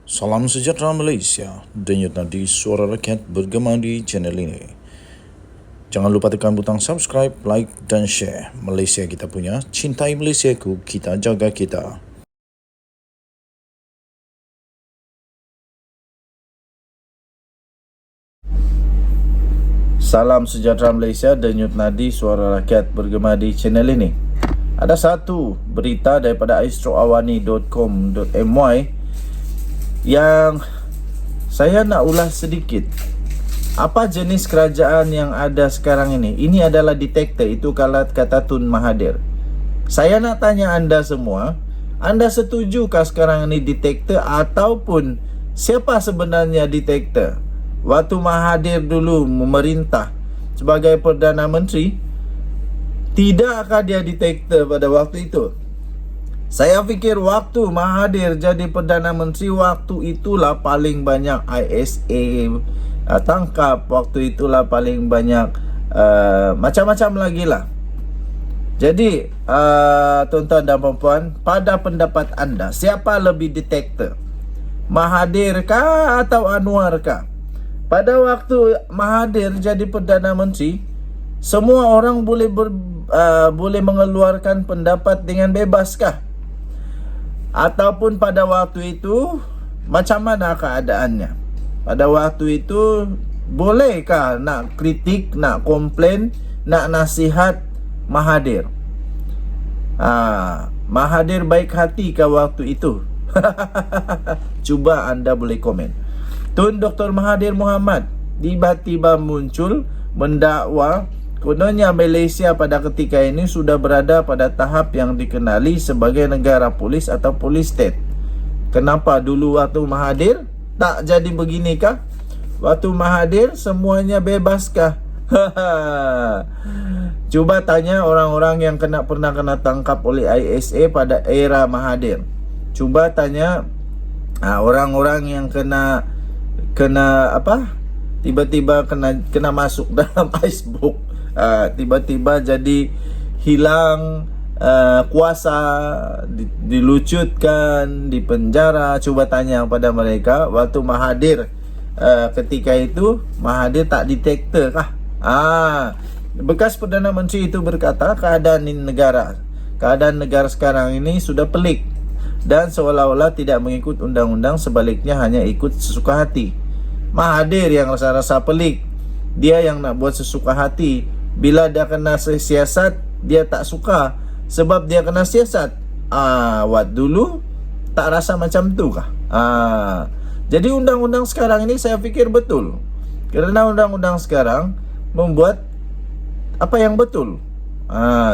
Salam sejahtera Malaysia, denyut nadi suara rakyat bergema di channel ini. Jangan lupa tekan butang subscribe, like dan share. Malaysia kita punya, cintai Malaysiaku, kita jaga kita. Salam sejahtera Malaysia, denyut nadi suara rakyat bergema di channel ini. Ada satu berita daripada astroawani.com.my yang saya nak ulas sedikit. Apa jenis kerajaan yang ada sekarang ini? Ini adalah detektor, itu kalau kata Tun Mahathir. Saya nak tanya anda semua, anda setujukah sekarang ini detektor ataupun siapa sebenarnya detektor? Waktu Mahathir dulu memerintah sebagai Perdana Menteri, tidakkah dia detektor pada waktu itu? Saya fikir waktu Mahathir jadi Perdana Menteri, waktu itulah paling banyak ISA tangkap, waktu itulah paling banyak macam-macam lagi lah. Jadi tuan-tuan dan puan-puan, pada pendapat anda, siapa lebih detektor? Mahathir kah atau Anwar kah? Pada waktu Mahathir jadi Perdana Menteri, semua orang boleh mengeluarkan pendapat dengan bebas kah? Ataupun pada waktu itu macam mana keadaannya? Pada waktu itu bolehkah nak kritik, nak komplain, nak nasihat Mahathir? Mahathir baik hati ke waktu itu? Cuba anda boleh komen. Tun Dr. Mahathir Mohamad tiba-tiba muncul mendakwa kononnya Malaysia pada ketika ini sudah berada pada tahap yang dikenali sebagai negara polis atau police state. Kenapa dulu waktu Mahathir tak jadi beginikah? Waktu Mahathir semuanya bebaskah? Cuba tanya orang-orang yang pernah kena tangkap oleh ISA pada era Mahathir. Cuba tanya orang-orang yang kena apa? Tiba-tiba kena masuk dalam icebox. Tiba-tiba jadi hilang kuasa, dilucutkan, dipenjara. Coba tanya pada mereka waktu Mahathir ketika itu Mahathir tak detektor kah? Bekas Perdana Menteri itu berkata keadaan negara sekarang ini sudah pelik dan seolah-olah tidak mengikut undang-undang, sebaliknya hanya ikut sesuka hati. Mahathir yang rasa-rasa pelik, dia yang nak buat sesuka hati. Bila dia kena siasat, dia tak suka sebab dia kena siasat. Waktu dulu tak rasa macam tu kah? Jadi undang-undang sekarang ini saya fikir betul. Kerana undang-undang sekarang membuat apa yang betul.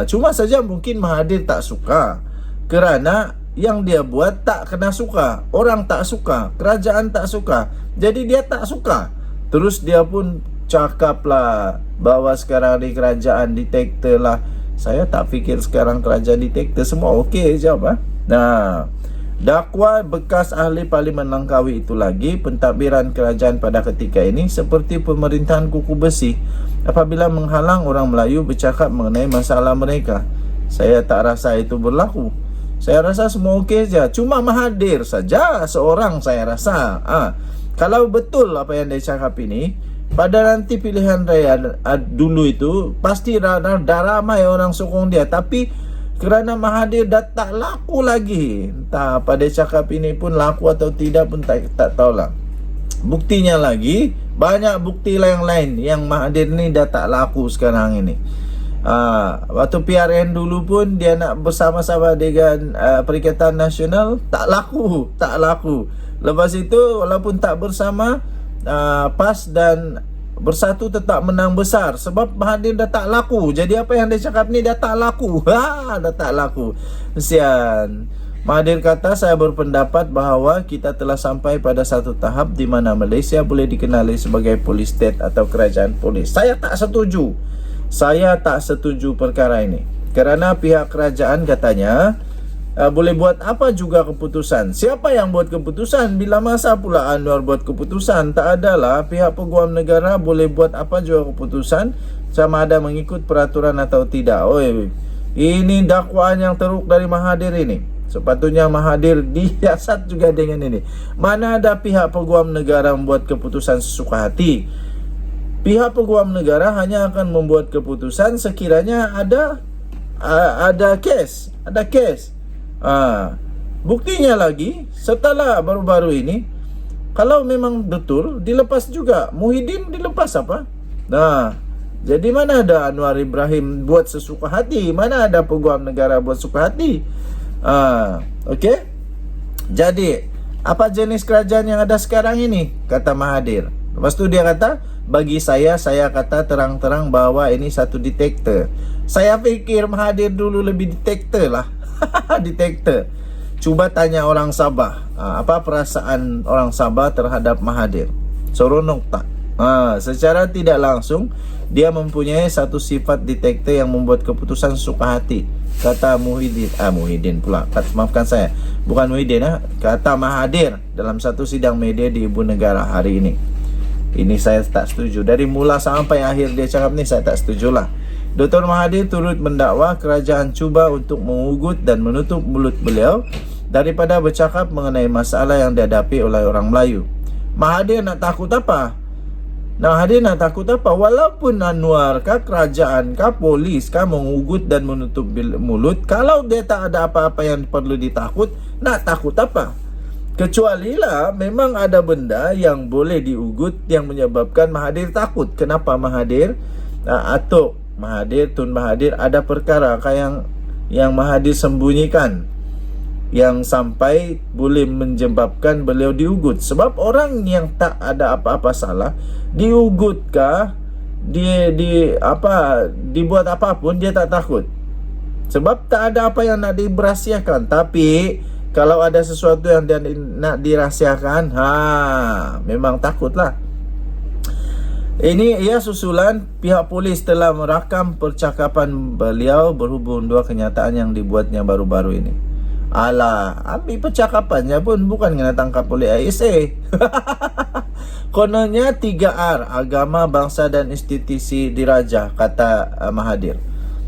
Cuma saja mungkin Mahathir tak suka kerana yang dia buat tak kena suka. Orang tak suka, kerajaan tak suka. Jadi dia tak suka. Terus dia pun cakaplah bahawa sekarang di kerajaan detektor lah. Saya tak fikir sekarang kerajaan detektor, semua okey je apa. Dakwa bekas ahli Parlimen Langkawi itu lagi, pentadbiran kerajaan pada ketika ini seperti pemerintahan kuku besi apabila menghalang orang Melayu bercakap mengenai masalah mereka. Saya tak rasa itu berlaku. Saya rasa semua okey je. Cuma Mahathir saja seorang saya rasa. Kalau betul apa yang dia cakap ini, pada nanti pilihan raya dulu itu pasti ramai orang sokong dia. Tapi kerana Mahathir dah tak laku lagi, entah apa dia cakap ini pun laku atau tidak pun tak tahulah. Buktinya lagi, banyak bukti lain-lain yang Mahathir ni dah tak laku sekarang ini. Waktu PRN dulu pun dia nak bersama-sama dengan Perikatan Nasional, tak laku. Lepas itu walaupun tak bersama, PAS dan Bersatu tetap menang besar sebab Mahathir dah tak laku. Jadi apa yang dia cakap ni dah tak laku. Dah tak laku. Kesian. Mahathir kata, saya berpendapat bahawa kita telah sampai pada satu tahap di mana Malaysia boleh dikenali sebagai police state atau kerajaan polis. Saya tak setuju perkara ini. Kerana pihak kerajaan katanya boleh buat apa juga keputusan. Siapa yang buat keputusan? Bila masa pula Anwar buat keputusan? Tak adalah. Pihak peguam negara boleh buat apa juga keputusan, sama ada mengikut peraturan atau tidak. Ini dakwaan yang teruk dari Mahathir ini. Sepatutnya Mahathir disiasat juga dengan ini. Mana ada pihak peguam negara membuat keputusan sesuka hati. Pihak peguam negara hanya akan membuat keputusan sekiranya ada kes. Buktinya lagi, setelah baru-baru ini, kalau memang betul, dilepas juga. Muhyiddin dilepas apa? Nah, jadi mana ada Anwar Ibrahim buat sesuka hati? Mana ada peguam negara buat suka hati? Okey. Jadi, apa jenis kerajaan yang ada sekarang ini? Kata Mahathir. Lepas tu dia kata, bagi saya kata terang-terang bahwa ini satu diktator. Saya fikir Mahathir dulu lebih diktator lah. Diktator. Cuba tanya orang Sabah, apa perasaan orang Sabah terhadap Mahathir? Seronok tak? Secara tidak langsung, dia mempunyai satu sifat diktator yang membuat keputusan suka hati. Kata Muhyiddin pula. Maafkan saya, bukan Muhyiddin, kata Mahathir dalam satu sidang media di Ibu Negara hari ini. Ini saya tak setuju. Dari mula sampai akhir dia cakap ni, saya tak setujulah. Dr. Mahathir turut mendakwa kerajaan cuba untuk mengugut dan menutup mulut beliau daripada bercakap mengenai masalah yang dihadapi oleh orang Melayu. Mahathir nak takut apa? Walaupun Anwar kah, kerajaan kah, polis kah mengugut dan menutup mulut, kalau dia tak ada apa-apa yang perlu ditakut, nak takut apa? Kecuali lah memang ada benda yang boleh diugut yang menyebabkan Mahathir takut. Kenapa Mahathir? Tun Mahathir ada perkara yang Mahathir sembunyikan, yang sampai boleh menyebabkan beliau diugut. Sebab orang yang tak ada apa-apa salah diugut kah, dibuat apapun, dia tak takut. Sebab tak ada apa yang nak dirahsiakan. Tapi kalau ada sesuatu yang dia nak dirahsiakan, memang takutlah. Ini ia susulan pihak polis telah merakam percakapan beliau berhubung dua kenyataan yang dibuatnya baru-baru ini. Alah, ambil percakapannya pun bukan kena tangkap oleh ISA. Kononnya 3R, agama, bangsa dan institusi diraja, kata Mahathir.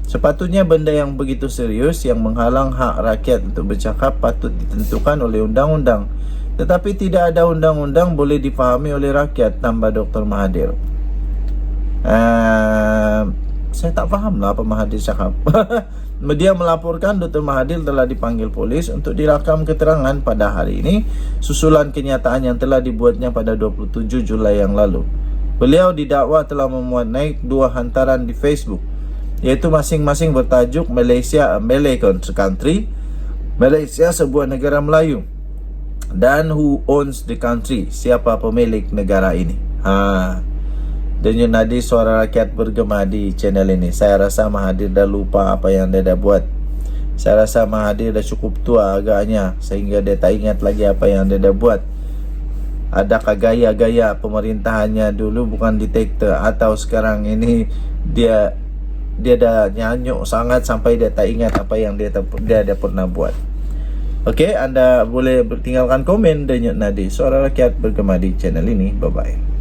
Sepatutnya benda yang begitu serius yang menghalang hak rakyat untuk bercakap patut ditentukan oleh undang-undang. Tetapi tidak ada undang-undang boleh difahami oleh rakyat, tambah Dr. Mahathir. Saya tak faham lah apa Mahathir cakap. Media melaporkan Dr. Mahathir telah dipanggil polis untuk dirakam keterangan pada hari ini, susulan kenyataan yang telah dibuatnya pada 27 Julai yang lalu. Beliau didakwa telah memuat naik dua hantaran di Facebook, iaitu masing-masing bertajuk Malaysia, a Malay country, Malaysia sebuah negara Melayu, dan Who owns the country, siapa pemilik negara ini. Denyut nadi suara rakyat bergema di channel ini. Saya rasa Mahathir dah lupa apa yang dia dah buat. Saya rasa Mahathir dah cukup tua agaknya, sehingga dia tak ingat lagi apa yang dia dah buat. Adakah gaya-gaya pemerintahannya dulu bukan diktator, atau sekarang ini dia dah nyanyuk sangat sampai dia tak ingat apa yang dia dah pernah buat. Okey, anda boleh tinggalkan komen Denyut Nadi Suara Rakyat bergema di channel ini. Bye-bye.